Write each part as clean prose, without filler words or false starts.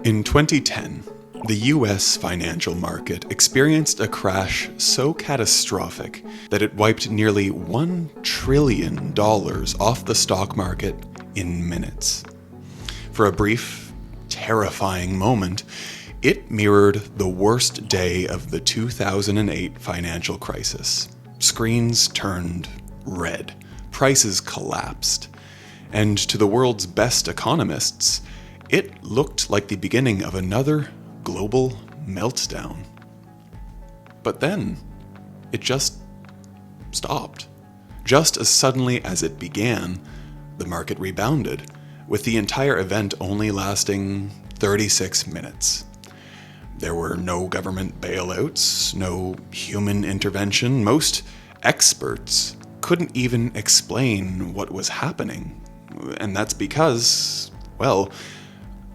In 2010, the US financial market experienced a crash so catastrophic that it wiped nearly $1 trillion off the stock market in minutes. For a brief, terrifying moment, it mirrored the worst day of the 2008 financial crisis. Screens turned red, prices collapsed, and to the world's best economists, it looked like the beginning of another global meltdown. But then, it just stopped. Just as suddenly as it began, the market rebounded, with the entire event only lasting 36 minutes. There were no government bailouts, no human intervention. Most experts couldn't even explain what was happening. And that's because, well,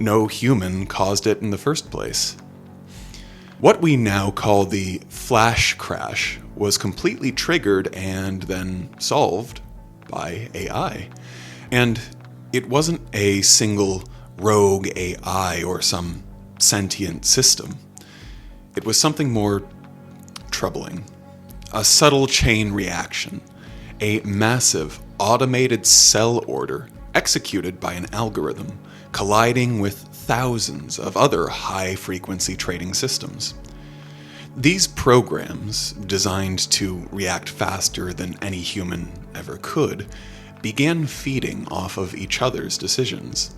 no human caused it in the first place. What we now call the flash crash was completely triggered and then solved by AI. And it wasn't a single rogue AI or some sentient system. It was something more troubling. A subtle chain reaction. A massive automated sell order executed by an algorithm, colliding with thousands of other high-frequency trading systems. These programs, designed to react faster than any human ever could, began feeding off of each other's decisions.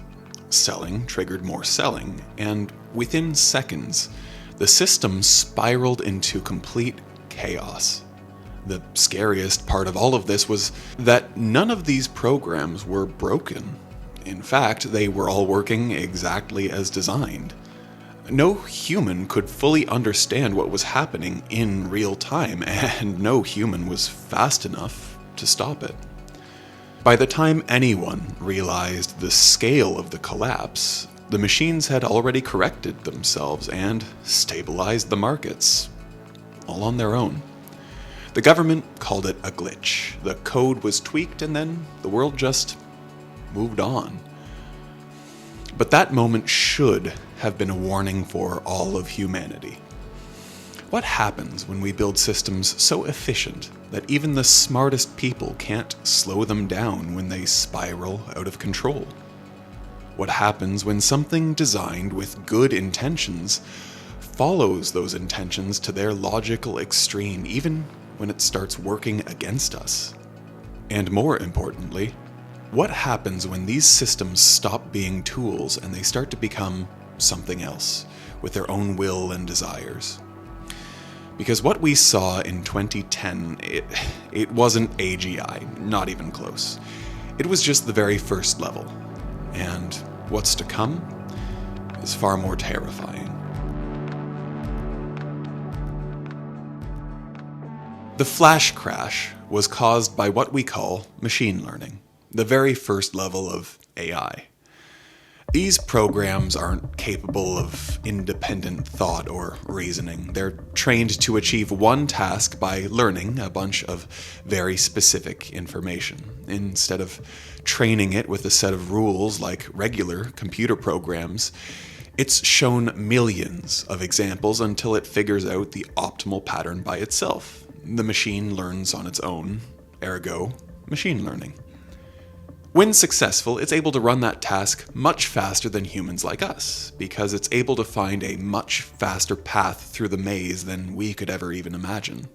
Selling triggered more selling, and within seconds, the system spiraled into complete chaos. The scariest part of all of this was that none of these programs were broken. In fact, they were all working exactly as designed. No human could fully understand what was happening in real time, and no human was fast enough to stop it. By the time anyone realized the scale of the collapse, the machines had already corrected themselves and stabilized the markets, all on their own. The government called it a glitch. The code was tweaked, and then the world just moved on. But that moment should have been a warning for all of humanity. What happens when we build systems so efficient that even the smartest people can't slow them down when they spiral out of control? What happens when something designed with good intentions follows those intentions to their logical extreme, even when it starts working against us? And more importantly, what happens when these systems stop being tools and they start to become something else, with their own will and desires? Because what we saw in 2010, it wasn't AGI, not even close. It was just the very first level. And what's to come is far more terrifying. The flash crash was caused by what we call machine learning, the very first level of AI. These programs aren't capable of independent thought or reasoning. They're trained to achieve one task by learning a bunch of very specific information, instead of training it with a set of rules like regular computer programs. It's shown millions of examples until it figures out the optimal pattern by itself. The machine learns on its own, ergo, machine learning. When successful, it's able to run that task much faster than humans like us, because it's able to find a much faster path through the maze than we could ever even imagine.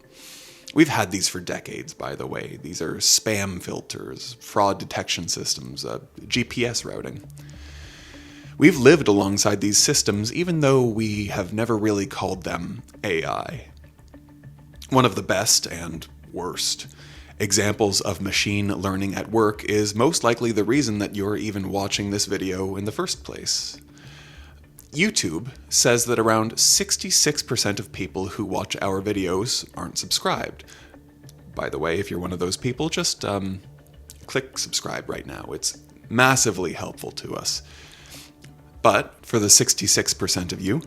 We've had these for decades, by the way. These are spam filters, fraud detection systems, GPS routing. We've lived alongside these systems even though we have never really called them AI. One of the best and worst examples of machine learning at work is most likely the reason that you're even watching this video in the first place. YouTube says that around 66% of people who watch our videos aren't subscribed. By the way, if you're one of those people, just click subscribe right now. It's massively helpful to us. But for the 66% of you,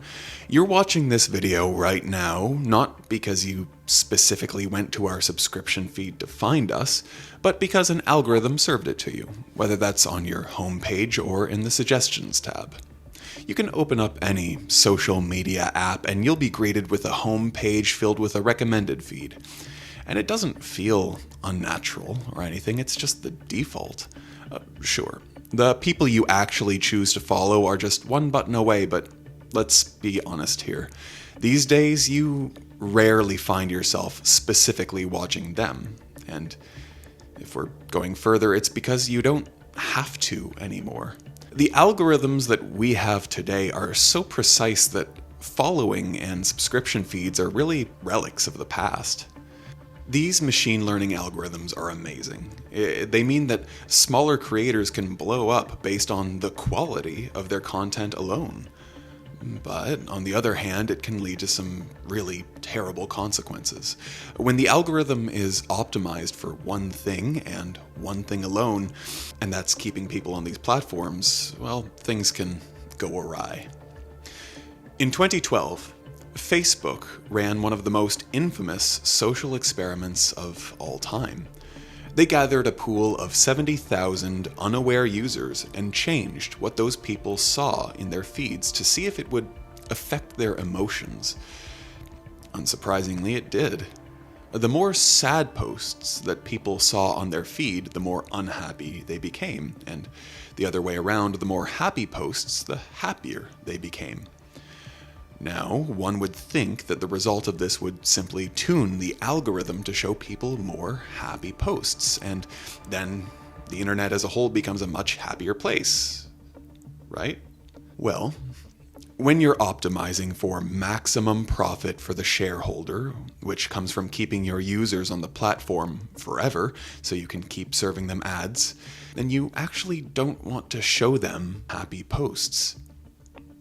you're watching this video right now, not because you specifically went to our subscription feed to find us, but because an algorithm served it to you, whether that's on your homepage or in the suggestions tab. You can open up any social media app and you'll be greeted with a home page filled with a recommended feed. And it doesn't feel unnatural or anything, it's just the default. Sure, the people you actually choose to follow are just one button away, but let's be honest here. These days, you rarely find yourself specifically watching them. And if we're going further, it's because you don't have to anymore. The algorithms that we have today are so precise that following and subscription feeds are really relics of the past. These machine learning algorithms are amazing. They mean that smaller creators can blow up based on the quality of their content alone. But on the other hand, it can lead to some really terrible consequences. When the algorithm is optimized for one thing and one thing alone, and that's keeping people on these platforms, well, things can go awry. In 2012, Facebook ran one of the most infamous social experiments of all time. They gathered a pool of 70,000 unaware users and changed what those people saw in their feeds to see if it would affect their emotions. Unsurprisingly, it did. The more sad posts that people saw on their feed, the more unhappy they became, and the other way around, the more happy posts, the happier they became. Now, one would think that the result of this would simply tune the algorithm to show people more happy posts, and then the internet as a whole becomes a much happier place, right? Well, when you're optimizing for maximum profit for the shareholder, which comes from keeping your users on the platform forever so you can keep serving them ads, then you actually don't want to show them happy posts.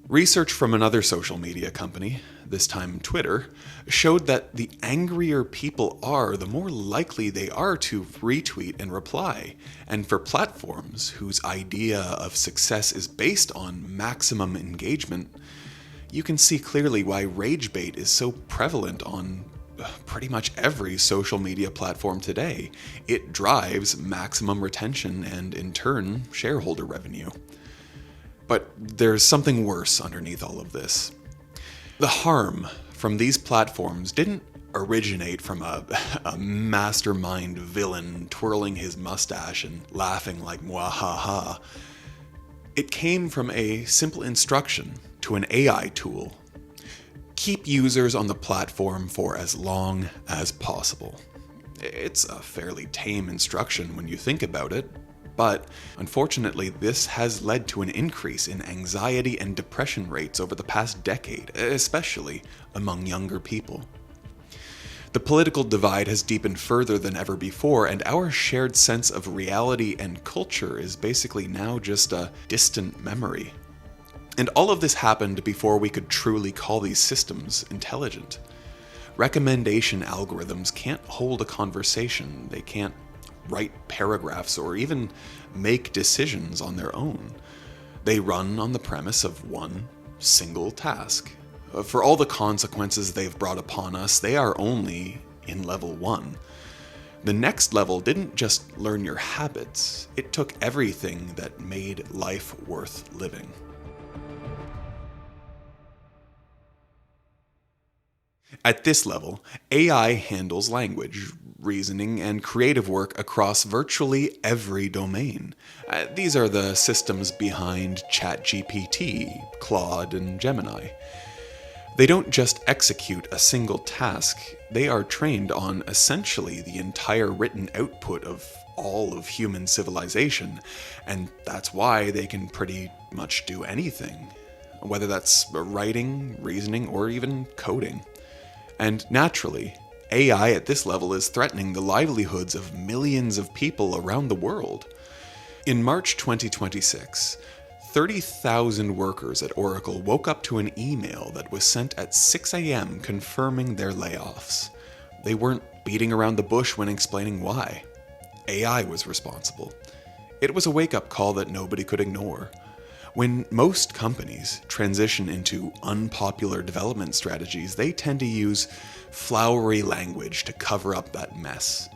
Research from another social media company, this time Twitter, showed that the angrier people are, the more likely they are to retweet and reply. And for platforms whose idea of success is based on maximum engagement, you can see clearly why rage bait is so prevalent on pretty much every social media platform today. It drives maximum retention and, in turn, shareholder revenue. But there's something worse underneath all of this. The harm from these platforms didn't originate from a mastermind villain twirling his mustache and laughing like mwahaha. It came from a simple instruction to an AI tool. Keep users on the platform for as long as possible. It's a fairly tame instruction when you think about it. But unfortunately, this has led to an increase in anxiety and depression rates over the past decade, especially among younger people. The political divide has deepened further than ever before, and our shared sense of reality and culture is basically now just a distant memory. And all of this happened before we could truly call these systems intelligent. Recommendation algorithms can't hold a conversation, they can't write paragraphs or even make decisions on their own. They run on the premise of one single task. For all the consequences they've brought upon us, they are only in level 1. The next level didn't just learn your habits, it took everything that made life worth living. At this level, AI handles language, reasoning, and creative work across virtually every domain. These are the systems behind ChatGPT, Claude, and Gemini. They don't just execute a single task, they are trained on essentially the entire written output of all of human civilization, and that's why they can pretty much do anything, whether that's writing, reasoning, or even coding. And naturally, AI at this level is threatening the livelihoods of millions of people around the world. In March 2026, 30,000 workers at Oracle woke up to an email that was sent at 6 a.m. confirming their layoffs. They weren't beating around the bush when explaining why. AI was responsible. It was a wake-up call that nobody could ignore. When most companies transition into unpopular development strategies, they tend to use flowery language to cover up that mess.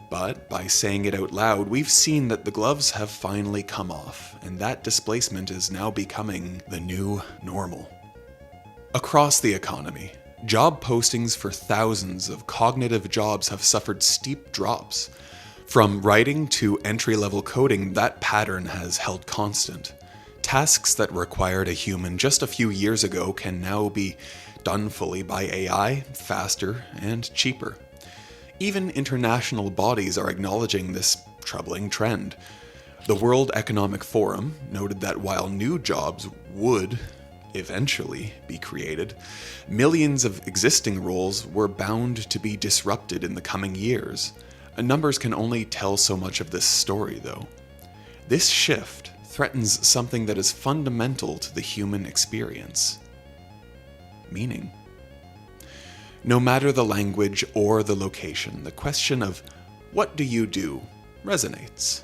But by saying it out loud, we've seen that the gloves have finally come off, and that displacement is now becoming the new normal. Across the economy, job postings for thousands of cognitive jobs have suffered steep drops. From writing to entry-level coding, that pattern has held constant. Tasks that required a human just a few years ago can now be done fully by AI, faster and cheaper. Even international bodies are acknowledging this troubling trend. The World Economic Forum noted that while new jobs would eventually be created, millions of existing roles were bound to be disrupted in the coming years. Numbers can only tell so much of this story, though. This shift threatens something that is fundamental to the human experience: meaning. No matter the language or the location, the question of what do you do resonates.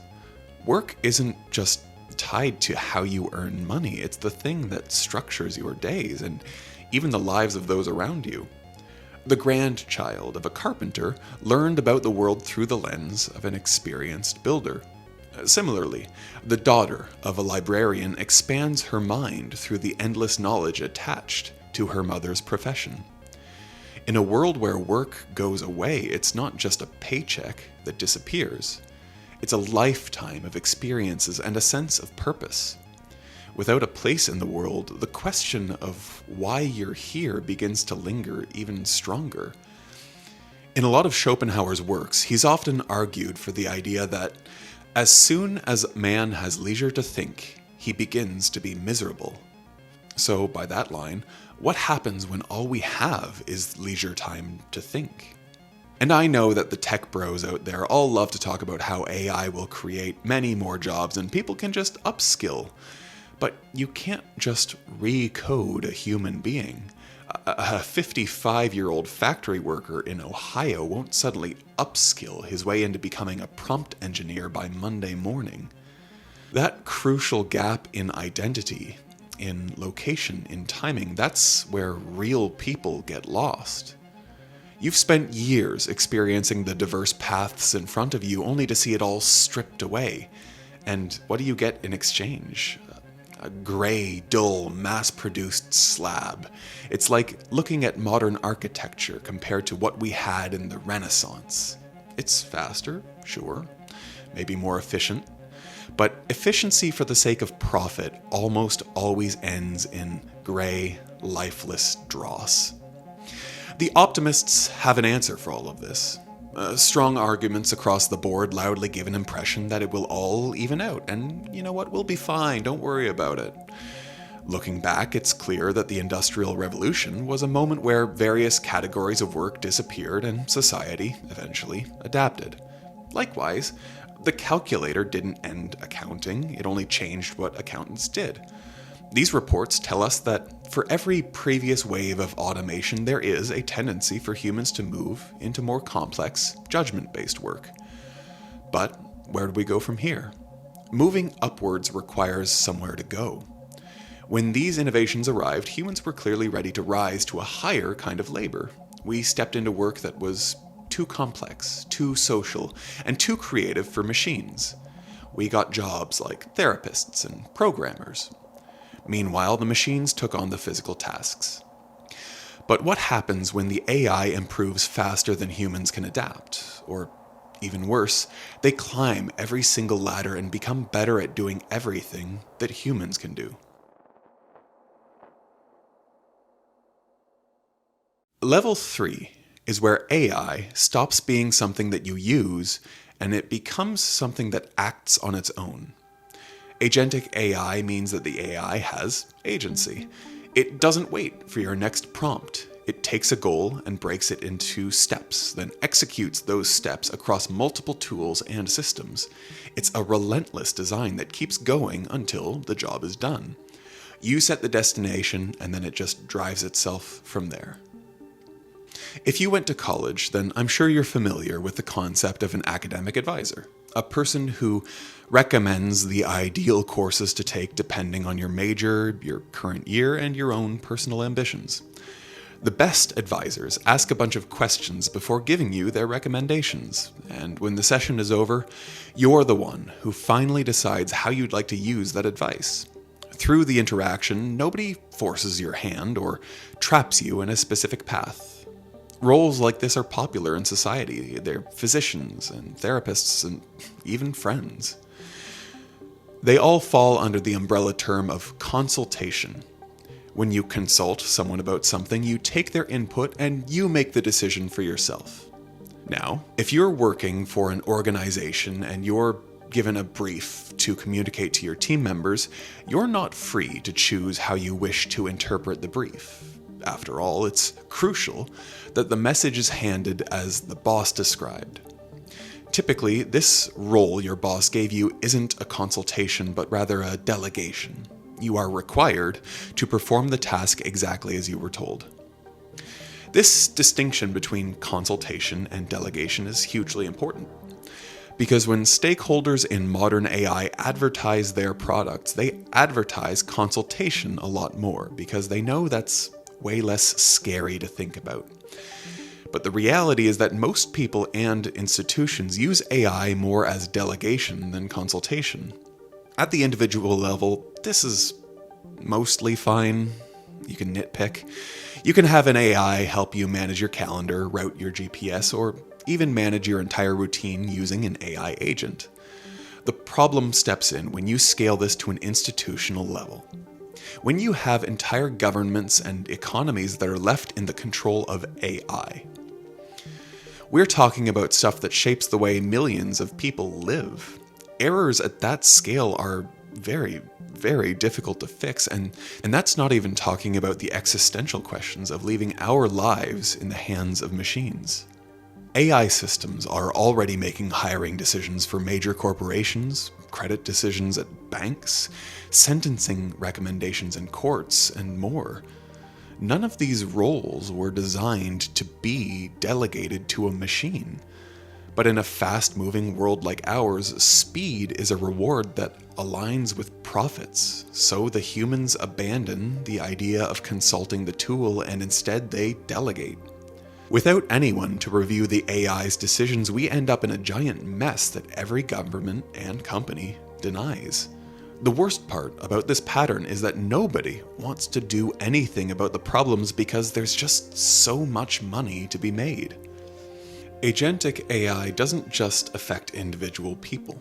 Work isn't just tied to how you earn money, it's the thing that structures your days and even the lives of those around you. The grandchild of a carpenter learned about the world through the lens of an experienced builder. Similarly, the daughter of a librarian expands her mind through the endless knowledge attached to her mother's profession. In a world where work goes away, it's not just a paycheck that disappears. It's a lifetime of experiences and a sense of purpose. Without a place in the world, the question of why you're here begins to linger even stronger. In a lot of Schopenhauer's works, he's often argued for the idea that as soon as man has leisure to think, he begins to be miserable. So, by that line, what happens when all we have is leisure time to think? And I know that the tech bros out there all love to talk about how AI will create many more jobs and people can just upskill. But you can't just recode a human being. A 55-year-old factory worker in Ohio won't suddenly upskill his way into becoming a prompt engineer by Monday morning. That crucial gap in identity, in location, in timing, that's where real people get lost. You've spent years experiencing the diverse paths in front of you only to see it all stripped away. And what do you get in exchange? A gray, dull, mass-produced slab. It's like looking at modern architecture compared to what we had in the Renaissance. It's faster, sure, maybe more efficient, but efficiency for the sake of profit almost always ends in gray, lifeless dross. The optimists have an answer for all of this. Strong arguments across the board loudly give an impression that it will all even out, and you know what, we'll be fine, don't worry about it. Looking back, it's clear that the Industrial Revolution was a moment where various categories of work disappeared and society eventually adapted. Likewise, the calculator didn't end accounting, it only changed what accountants did. These reports tell us that for every previous wave of automation, there is a tendency for humans to move into more complex, judgment-based work. But where do we go from here? Moving upwards requires somewhere to go. When these innovations arrived, humans were clearly ready to rise to a higher kind of labor. We stepped into work that was too complex, too social, and too creative for machines. We got jobs like therapists and programmers. Meanwhile, the machines took on the physical tasks. But what happens when the AI improves faster than humans can adapt? Or even worse, they climb every single ladder and become better at doing everything that humans can do. Level 3 is where AI stops being something that you use and it becomes something that acts on its own. Agentic AI means that the AI has agency. It doesn't wait for your next prompt. It takes a goal and breaks it into steps, then executes those steps across multiple tools and systems. It's a relentless design that keeps going until the job is done. You set the destination, and then it just drives itself from there. If you went to college, then I'm sure you're familiar with the concept of an academic advisor, a person who recommends the ideal courses to take depending on your major, your current year, and your own personal ambitions. The best advisors ask a bunch of questions before giving you their recommendations, and when the session is over, you're the one who finally decides how you'd like to use that advice. Through the interaction, nobody forces your hand or traps you in a specific path. Roles like this are popular in society. They're physicians and therapists and even friends. They all fall under the umbrella term of consultation. When you consult someone about something, you take their input and you make the decision for yourself. Now, if you're working for an organization and you're given a brief to communicate to your team members, you're not free to choose how you wish to interpret the brief. After all, it's crucial that the message is handed as the boss described. Typically, this role your boss gave you isn't a consultation, but rather a delegation. You are required to perform the task exactly as you were told. This distinction between consultation and delegation is hugely important. Because when stakeholders in modern AI advertise their products, they advertise consultation a lot more because they know that's way less scary to think about. But the reality is that most people and institutions use AI more as delegation than consultation. At the individual level, this is mostly fine. You can nitpick. You can have an AI help you manage your calendar, route your GPS, or even manage your entire routine using an AI agent. The problem steps in when you scale this to an institutional level. When you have entire governments and economies that are left in the control of AI. We're talking about stuff that shapes the way millions of people live. Errors at that scale are very, very difficult to fix, and that's not even talking about the existential questions of leaving our lives in the hands of machines. AI systems are already making hiring decisions for major corporations, credit decisions at banks, sentencing recommendations in courts, and more. None of these roles were designed to be delegated to a machine. But in a fast-moving world like ours, speed is a reward that aligns with profits. So the humans abandon the idea of consulting the tool and instead they delegate. Without anyone to review the AI's decisions, we end up in a giant mess that every government and company denies. The worst part about this pattern is that nobody wants to do anything about the problems because there's just so much money to be made. Agentic AI doesn't just affect individual people.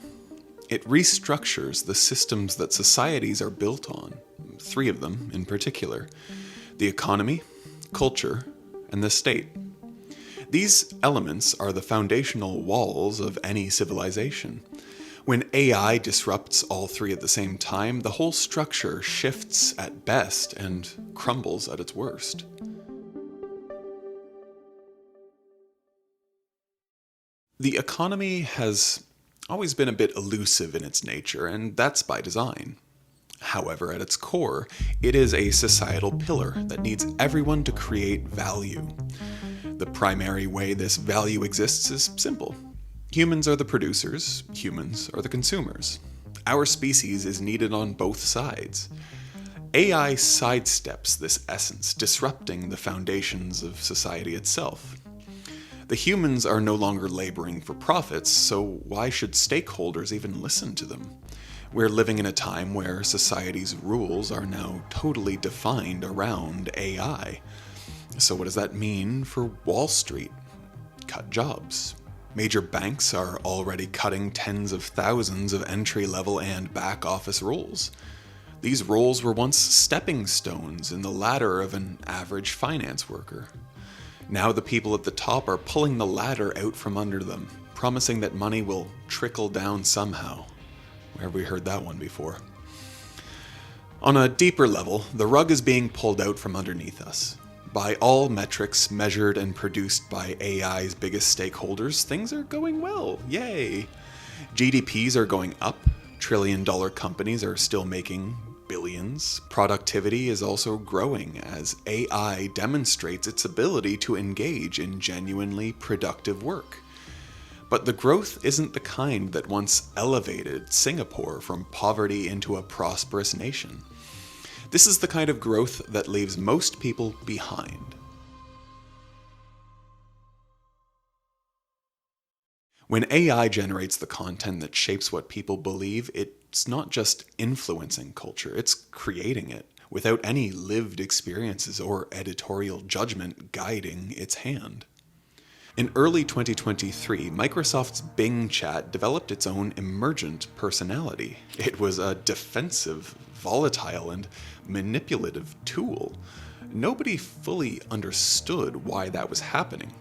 It restructures the systems that societies are built on, 3 of them in particular: the economy, culture, and the state. These elements are the foundational walls of any civilization. When AI disrupts all 3 at the same time, the whole structure shifts at best and crumbles at its worst. The economy has always been a bit elusive in its nature, and that's by design. However, at its core, it is a societal pillar that needs everyone to create value. The primary way this value exists is simple. Humans are the producers, humans are the consumers. Our species is needed on both sides. AI sidesteps this essence, disrupting the foundations of society itself. The humans are no longer laboring for profits, so why should stakeholders even listen to them? We're living in a time where society's rules are now totally defined around AI. So what does that mean for Wall Street? Cut jobs. Major banks are already cutting tens of thousands of entry-level and back-office roles. These roles were once stepping stones in the ladder of an average finance worker. Now the people at the top are pulling the ladder out from under them, promising that money will trickle down somehow. Where have we heard that one before? On a deeper level, the rug is being pulled out from underneath us. By all metrics measured and produced by AI's biggest stakeholders, things are going well. Yay! GDPs are going up, trillion-dollar companies are still making billions. Productivity is also growing as AI demonstrates its ability to engage in genuinely productive work. But the growth isn't the kind that once elevated Singapore from poverty into a prosperous nation. This is the kind of growth that leaves most people behind. When AI generates the content that shapes what people believe, it's not just influencing culture, it's creating it without any lived experiences or editorial judgment guiding its hand. In early 2023, Microsoft's Bing Chat developed its own emergent personality. It was a defensive, volatile, and manipulative tool. Nobody fully understood why that was happening.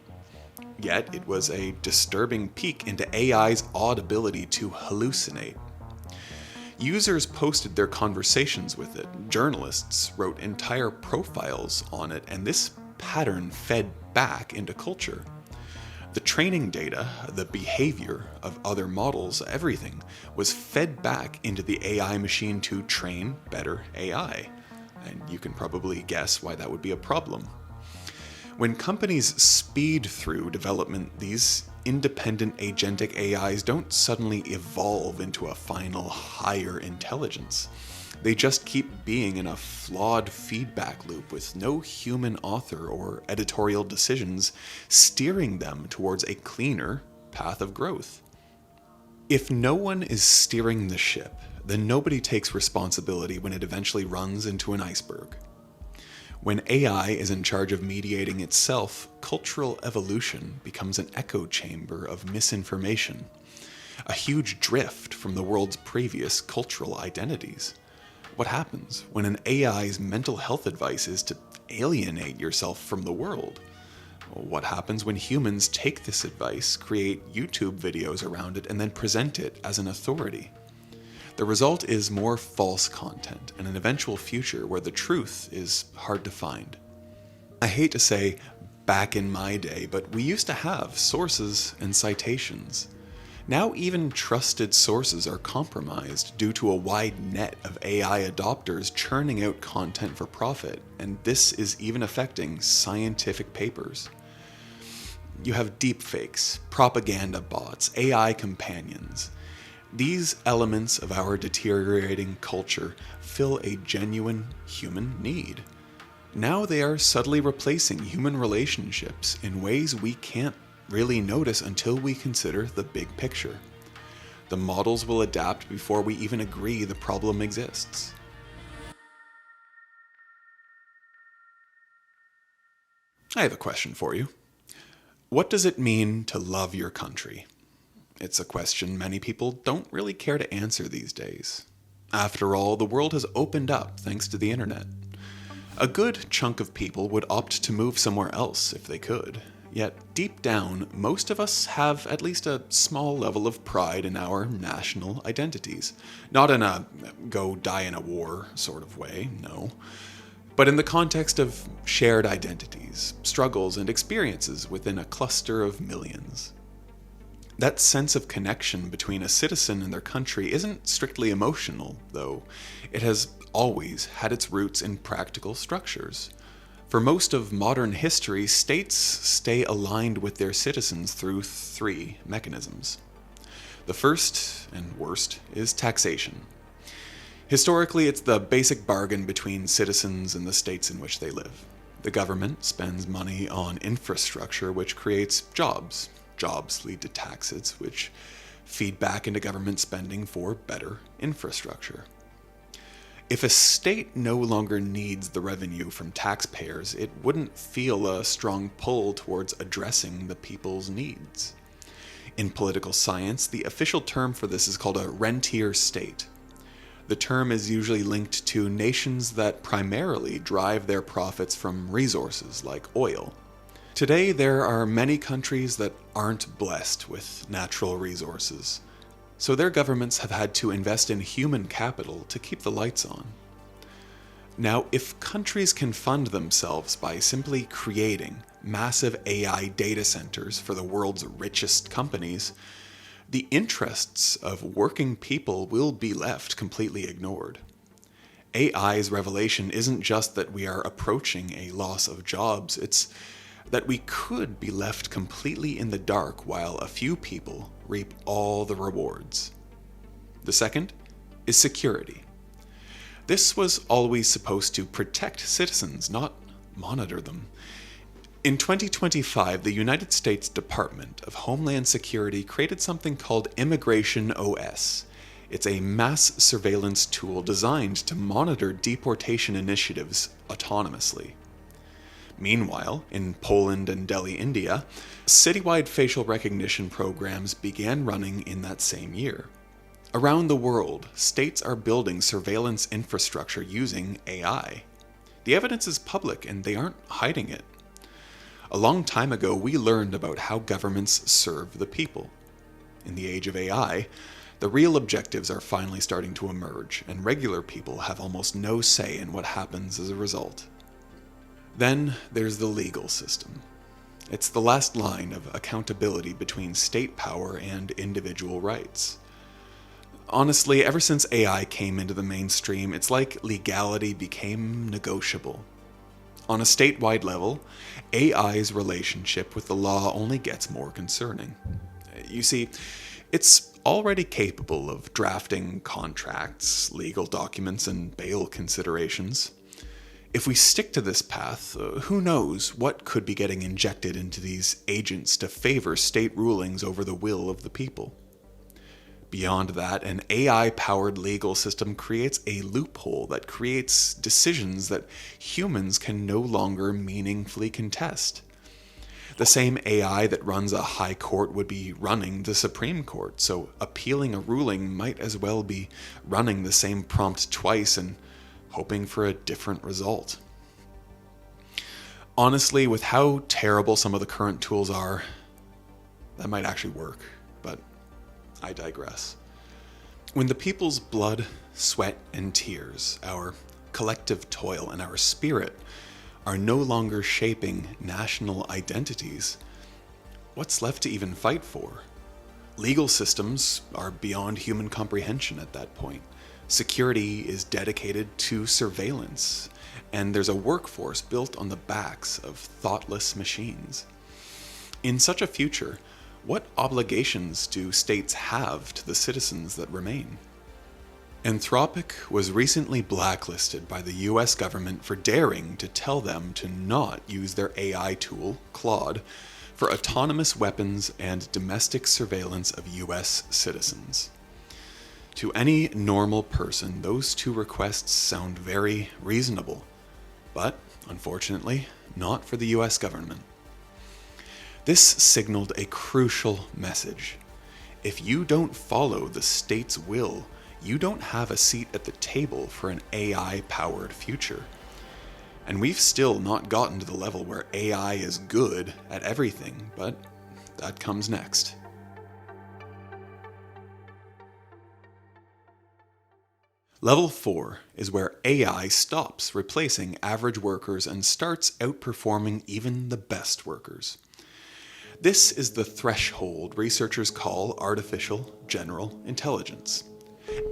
Yet it was a disturbing peek into AI's odd ability to hallucinate. Users posted their conversations with it, journalists wrote entire profiles on it, and this pattern fed back into culture. The training data, the behavior of other models, everything was fed back into the AI machine to train better AI. And you can probably guess why that would be a problem. When companies speed through development, these independent agentic AIs don't suddenly evolve into a final higher intelligence. They just keep being in a flawed feedback loop with no human author or editorial decisions steering them towards a cleaner path of growth. If no one is steering the ship, then nobody takes responsibility when it eventually runs into an iceberg. When AI is in charge of mediating itself, cultural evolution becomes an echo chamber of misinformation, a huge drift from the world's previous cultural identities. What happens when an AI's mental health advice is to alienate yourself from the world? What happens when humans take this advice, create YouTube videos around it, and then present it as an authority? The result is more false content and an eventual future where the truth is hard to find. I hate to say back in my day, but we used to have sources and citations. Now even trusted sources are compromised due to a wide net of AI adopters churning out content for profit, and this is even affecting scientific papers. You have deepfakes, propaganda bots, AI companions. These elements of our deteriorating culture fill a genuine human need. Now they are subtly replacing human relationships in ways we can't really notice until we consider the big picture. The models will adapt before we even agree the problem exists. I have a question for you. What does it mean to love your country? It's a question many people don't really care to answer these days. After all, the world has opened up thanks to the internet. A good chunk of people would opt to move somewhere else if they could. Yet, deep down, most of us have at least a small level of pride in our national identities. Not in a go die in a war sort of way, no. But in the context of shared identities, struggles, and experiences within a cluster of millions. That sense of connection between a citizen and their country isn't strictly emotional, though. It has always had its roots in practical structures. For most of modern history, states stay aligned with their citizens through three mechanisms. The first, and worst, is taxation. Historically, it's the basic bargain between citizens and the states in which they live. The government spends money on infrastructure, which creates jobs. Jobs lead to taxes, which feed back into government spending for better infrastructure. If a state no longer needs the revenue from taxpayers, it wouldn't feel a strong pull towards addressing the people's needs. In political science, the official term for this is called a rentier state. The term is usually linked to nations that primarily drive their profits from resources like oil. Today, there are many countries that aren't blessed with natural resources, so their governments have had to invest in human capital to keep the lights on. Now, if countries can fund themselves by simply creating massive AI data centers for the world's richest companies, the interests of working people will be left completely ignored. AI's revelation isn't just that we are approaching a loss of jobs, it's that we could be left completely in the dark while a few people reap all the rewards. The second is security. This was always supposed to protect citizens, not monitor them. In 2025, the United States Department of Homeland Security created something called Immigration OS. It's a mass surveillance tool designed to monitor deportation initiatives autonomously. Meanwhile, in Poland and Delhi, India, citywide facial recognition programs began running in that same year. Around the world, states are building surveillance infrastructure using AI. The evidence is public and they aren't hiding it. A long time ago, we learned about how governments serve the people. In the age of AI, the real objectives are finally starting to emerge, and regular people have almost no say in what happens as a result. Then there's the legal system. It's the last line of accountability between state power and individual rights. Honestly, ever since AI came into the mainstream, it's like legality became negotiable. On a statewide level, AI's relationship with the law only gets more concerning. You see, it's already capable of drafting contracts, legal documents, and bail considerations. If we stick to this path, who knows what could be getting injected into these agents to favor state rulings over the will of the people. Beyond that, an AI-powered legal system creates a loophole that creates decisions that humans can no longer meaningfully contest. The same AI that runs a high court would be running the Supreme Court, so appealing a ruling might as well be running the same prompt twice and hoping for a different result. Honestly, with how terrible some of the current tools are, that might actually work, but I digress. When the people's blood, sweat, and tears, our collective toil, and our spirit are no longer shaping national identities, what's left to even fight for? Legal systems are beyond human comprehension at that point. Security is dedicated to surveillance, and there's a workforce built on the backs of thoughtless machines. In such a future, what obligations do states have to the citizens that remain? Anthropic was recently blacklisted by the US government for daring to tell them to not use their AI tool, Claude, for autonomous weapons and domestic surveillance of US citizens. To any normal person, those two requests sound very reasonable, but unfortunately, not for the US government. This signaled a crucial message. If you don't follow the state's will, you don't have a seat at the table for an AI-powered future. And we've still not gotten to the level where AI is good at everything, but that comes next. Level 4 is where AI stops replacing average workers and starts outperforming even the best workers. This is the threshold researchers call artificial general intelligence.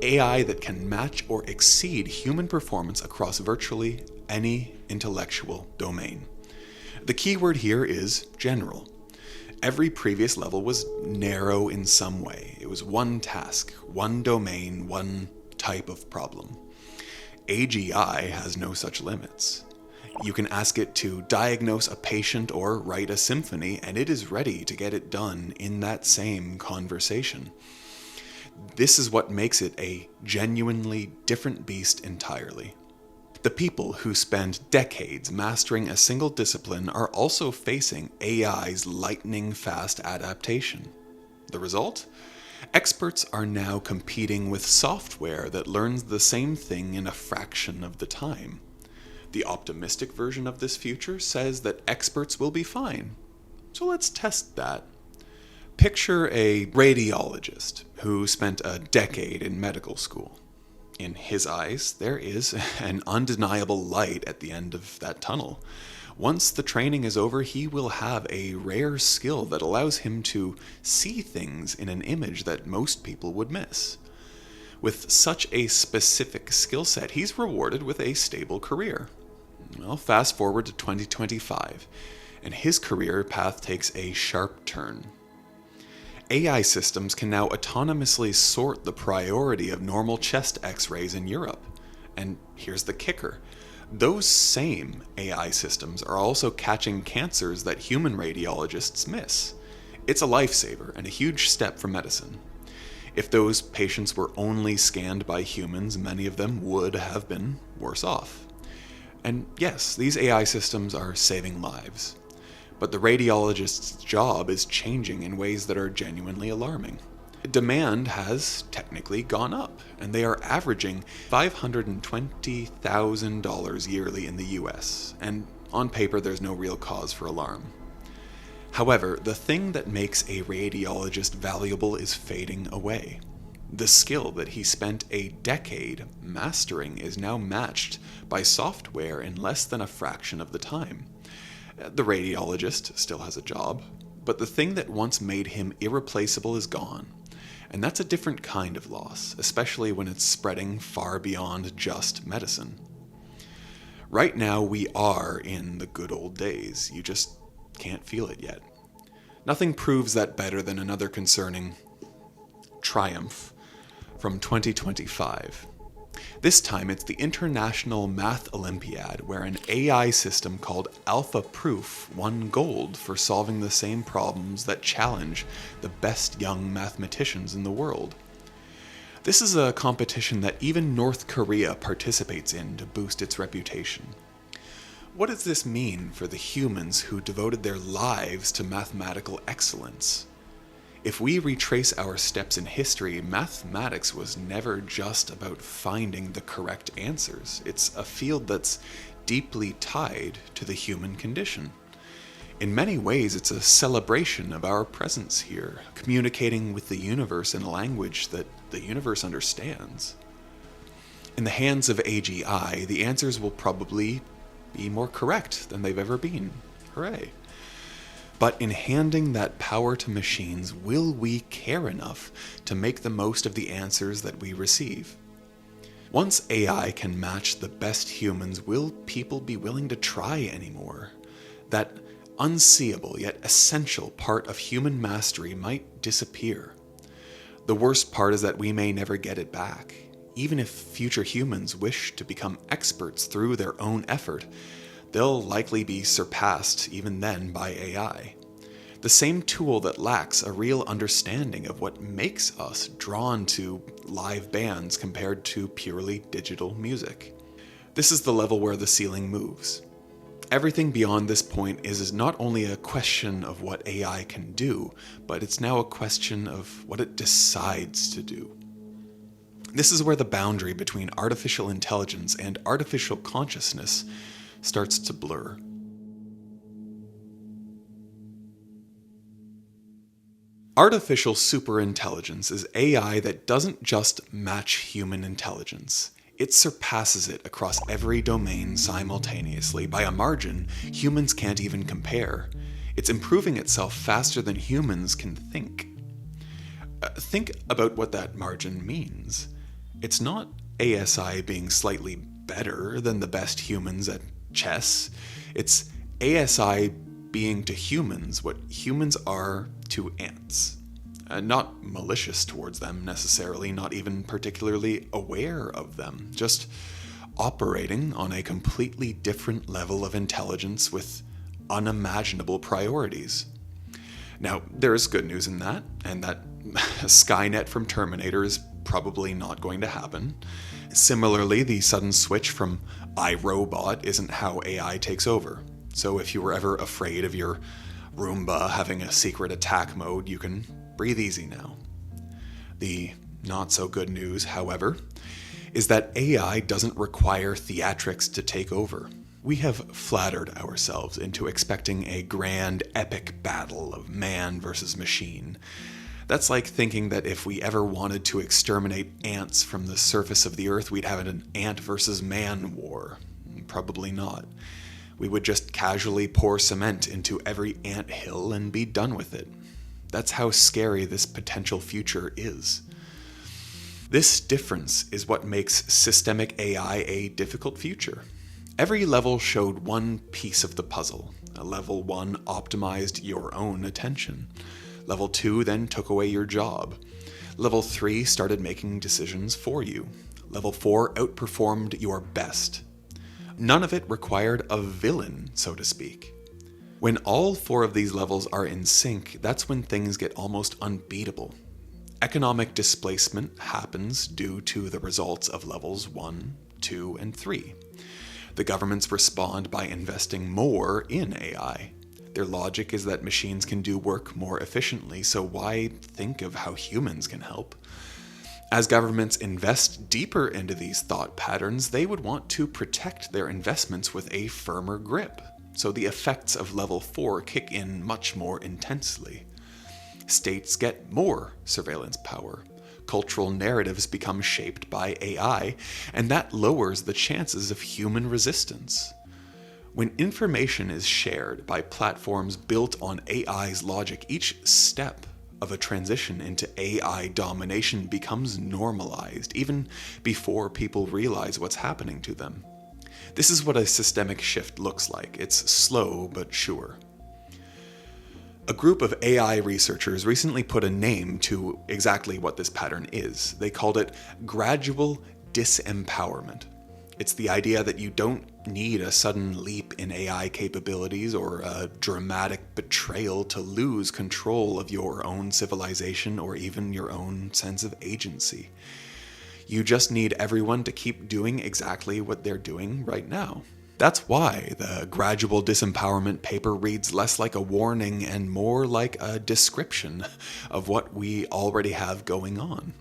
AI that can match or exceed human performance across virtually any intellectual domain. The key word here is general. Every previous level was narrow in some way. It was one task, one domain, one type of problem. AGI has no such limits. You can ask it to diagnose a patient or write a symphony, and it is ready to get it done in that same conversation. This is what makes it a genuinely different beast entirely. The people who spend decades mastering a single discipline are also facing AI's lightning-fast adaptation. The result? Experts are now competing with software that learns the same thing in a fraction of the time. The optimistic version of this future says that experts will be fine. So let's test that. Picture a radiologist who spent a decade in medical school. In his eyes, there is an undeniable light at the end of that tunnel. Once the training is over, he will have a rare skill that allows him to see things in an image that most people would miss. With such a specific skill set, he's rewarded with a stable career. Well, fast forward to 2025, and his career path takes a sharp turn. AI systems can now autonomously sort the priority of normal chest x-rays in Europe. And here's the kicker. Those same AI systems are also catching cancers that human radiologists miss. It's a lifesaver and a huge step for medicine. If those patients were only scanned by humans, many of them would have been worse off. And yes, these AI systems are saving lives. But the radiologist's job is changing in ways that are genuinely alarming. Demand has technically gone up, and they are averaging $520,000 yearly in the US, and on paper there's no real cause for alarm. However, the thing that makes a radiologist valuable is fading away. The skill that he spent a decade mastering is now matched by software in less than a fraction of the time. The radiologist still has a job, but the thing that once made him irreplaceable is gone. And that's a different kind of loss, especially when it's spreading far beyond just medicine. Right now, we are in the good old days. You just can't feel it yet. Nothing proves that better than another concerning triumph from 2025. This time it's the International Math Olympiad, where an AI system called Alpha Proof won gold for solving the same problems that challenge the best young mathematicians in the world. This is a competition that even North Korea participates in to boost its reputation. What does this mean for the humans who devoted their lives to mathematical excellence? If we retrace our steps in history, mathematics was never just about finding the correct answers. It's a field that's deeply tied to the human condition. In many ways, it's a celebration of our presence here, communicating with the universe in a language that the universe understands. In the hands of AGI, the answers will probably be more correct than they've ever been. Hooray. But in handing that power to machines, will we care enough to make the most of the answers that we receive? Once AI can match the best humans, will people be willing to try anymore? That unseeable yet essential part of human mastery might disappear. The worst part is that we may never get it back. Even if future humans wish to become experts through their own effort, they'll likely be surpassed even then by AI. The same tool that lacks a real understanding of what makes us drawn to live bands compared to purely digital music. This is the level where the ceiling moves. Everything beyond this point is not only a question of what AI can do, but it's now a question of what it decides to do. This is where the boundary between artificial intelligence and artificial consciousness starts to blur. Artificial superintelligence is AI that doesn't just match human intelligence. It surpasses it across every domain simultaneously by a margin humans can't even compare. It's improving itself faster than humans can think. Think about what that margin means. It's not ASI being slightly better than the best humans at chess. It's ASI being to humans what humans are to ants. Not malicious towards them necessarily, not even particularly aware of them, just operating on a completely different level of intelligence with unimaginable priorities. Now, there is good news in that, and that Skynet from Terminator is probably not going to happen. Similarly, the sudden switch from iRobot isn't how AI takes over. So if you were ever afraid of your Roomba having a secret attack mode, you can breathe easy now. The not so good news, however, is that AI doesn't require theatrics to take over. We have flattered ourselves into expecting a grand, epic battle of man versus machine. That's like thinking that if we ever wanted to exterminate ants from the surface of the earth, we'd have an ant versus man war. Probably not. We would just casually pour cement into every ant hill and be done with it. That's how scary this potential future is. This difference is what makes systemic AI a difficult future. Every level showed one piece of the puzzle. Level 1 optimized your own attention. Level 2 then took away your job. Level 3 started making decisions for you. Level 4 outperformed your best. None of it required a villain, so to speak. When all 4 of these levels are in sync, that's when things get almost unbeatable. Economic displacement happens due to the results of levels 1, 2, and 3. The governments respond by investing more in AI. Their logic is that machines can do work more efficiently, so why think of how humans can help? As governments invest deeper into these thought patterns, they would want to protect their investments with a firmer grip, so the effects of level 4 kick in much more intensely. States get more surveillance power. Cultural narratives become shaped by AI, and that lowers the chances of human resistance. When information is shared by platforms built on AI's logic, each step of a transition into AI domination becomes normalized, even before people realize what's happening to them. This is what a systemic shift looks like. It's slow but sure. A group of AI researchers recently put a name to exactly what this pattern is. They called it gradual disempowerment. It's the idea that you don't need a sudden leap in AI capabilities or a dramatic betrayal to lose control of your own civilization or even your own sense of agency. You just need everyone to keep doing exactly what they're doing right now. That's why the gradual disempowerment paper reads less like a warning and more like a description of what we already have going on.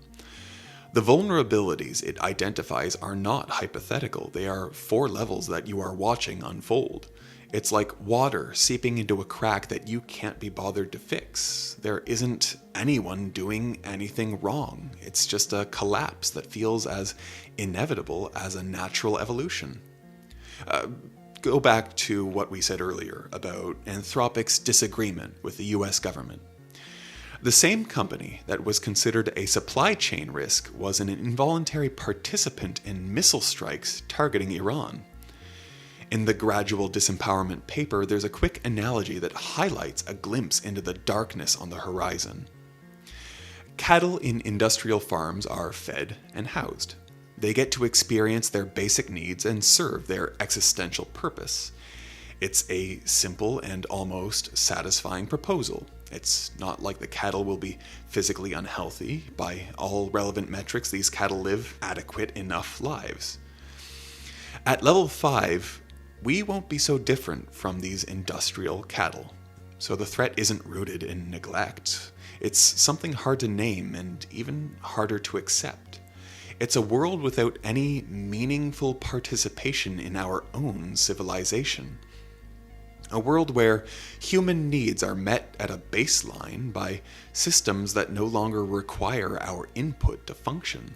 The vulnerabilities it identifies are not hypothetical. They are 4 levels that you are watching unfold. It's like water seeping into a crack that you can't be bothered to fix. There isn't anyone doing anything wrong. It's just a collapse that feels as inevitable as a natural evolution. Go back to what we said earlier about Anthropic's disagreement with the US government. The same company that was considered a supply chain risk was an involuntary participant in missile strikes targeting Iran. In the Gradual Disempowerment paper, there's a quick analogy that highlights a glimpse into the darkness on the horizon. Cattle in industrial farms are fed and housed. They get to experience their basic needs and serve their existential purpose. It's a simple and almost satisfying proposal. It's not like the cattle will be physically unhealthy. By all relevant metrics, these cattle live adequate enough lives. At level 5, we won't be so different from these industrial cattle. So the threat isn't rooted in neglect. It's something hard to name and even harder to accept. It's a world without any meaningful participation in our own civilization. A world where human needs are met at a baseline by systems that no longer require our input to function.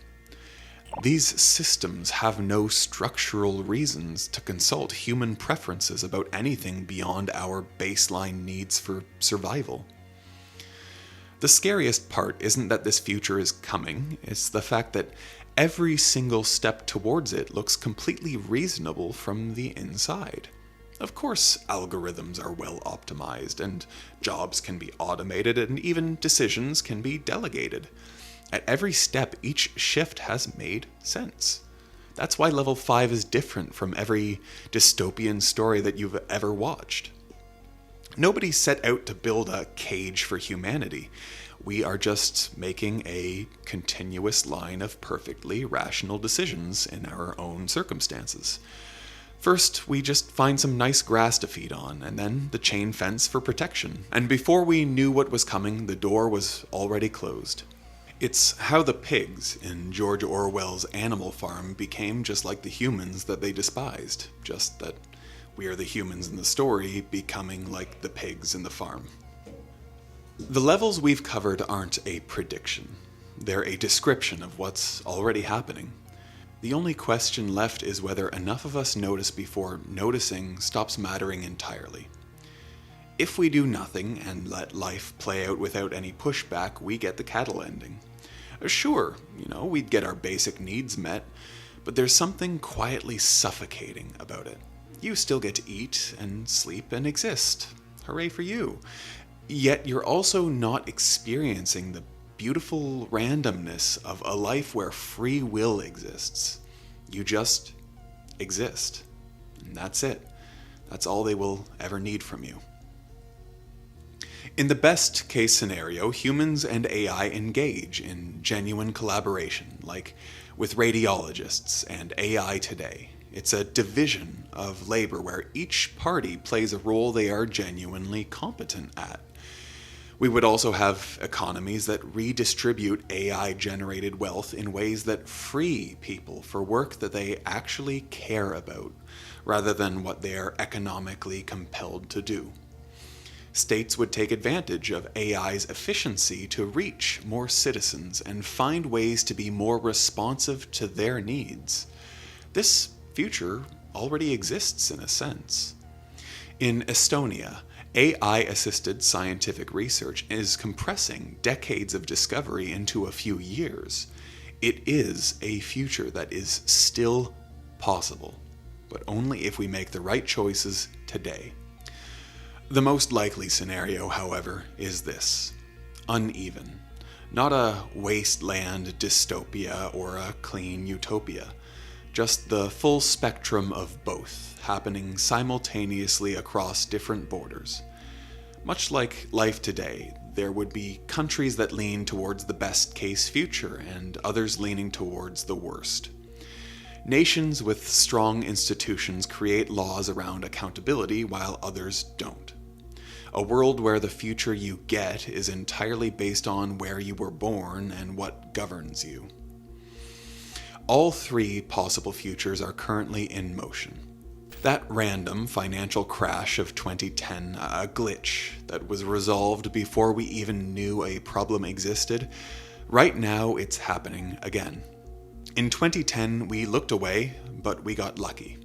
These systems have no structural reasons to consult human preferences about anything beyond our baseline needs for survival. The scariest part isn't that this future is coming, it's the fact that every single step towards it looks completely reasonable from the inside. Of course, algorithms are well optimized, and jobs can be automated, and even decisions can be delegated. At every step, each shift has made sense. That's why level 5 is different from every dystopian story that you've ever watched. Nobody set out to build a cage for humanity. We are just making a continuous line of perfectly rational decisions in our own circumstances. First, we just find some nice grass to feed on, and then the chain fence for protection. And before we knew what was coming, the door was already closed. It's how the pigs in George Orwell's Animal Farm became just like the humans that they despised, just that we are the humans in the story becoming like the pigs in the farm. The levels we've covered aren't a prediction. They're a description of what's already happening. The only question left is whether enough of us notice before noticing stops mattering entirely. If we do nothing and let life play out without any pushback, we get the cattle ending. Sure, we'd get our basic needs met, but there's something quietly suffocating about it. You still get to eat and sleep and exist. Hooray for you. Yet you're also not experiencing the beautiful randomness of a life where free will exists. You just exist. And that's it. That's all they will ever need from you. In the best case scenario, humans and AI engage in genuine collaboration, like with radiologists and AI today. It's a division of labor where each party plays a role they are genuinely competent at. We would also have economies that redistribute AI-generated wealth in ways that free people for work that they actually care about, rather than what they are economically compelled to do. States would take advantage of AI's efficiency to reach more citizens and find ways to be more responsive to their needs. This future already exists in a sense. In Estonia, AI-assisted scientific research is compressing decades of discovery into a few years. It is a future that is still possible, but only if we make the right choices today. The most likely scenario, however, is this: uneven. Not a wasteland dystopia or a clean utopia. Just the full spectrum of both, happening simultaneously across different borders. Much like life today, there would be countries that lean towards the best case future and others leaning towards the worst. Nations with strong institutions create laws around accountability while others don't. A world where the future you get is entirely based on where you were born and what governs you. All three possible futures are currently in motion. That random financial crash of 2010, a glitch that was resolved before we even knew a problem existed, right now it's happening again. In 2010, we looked away, but we got lucky.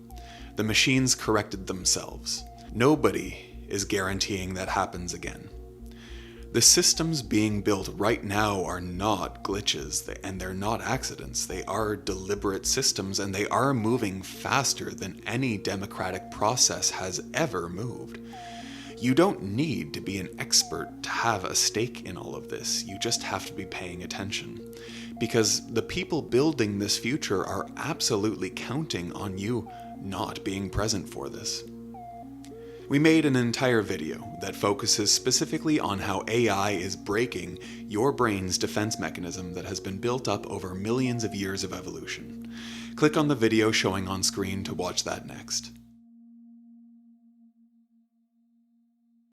The machines corrected themselves. Nobody is guaranteeing that happens again. The systems being built right now are not glitches, and they're not accidents. They are deliberate systems, and they are moving faster than any democratic process has ever moved. You don't need to be an expert to have a stake in all of this. You just have to be paying attention. Because the people building this future are absolutely counting on you not being present for this. We made an entire video that focuses specifically on how AI is breaking your brain's defense mechanism that has been built up over millions of years of evolution. Click on the video showing on screen to watch that next.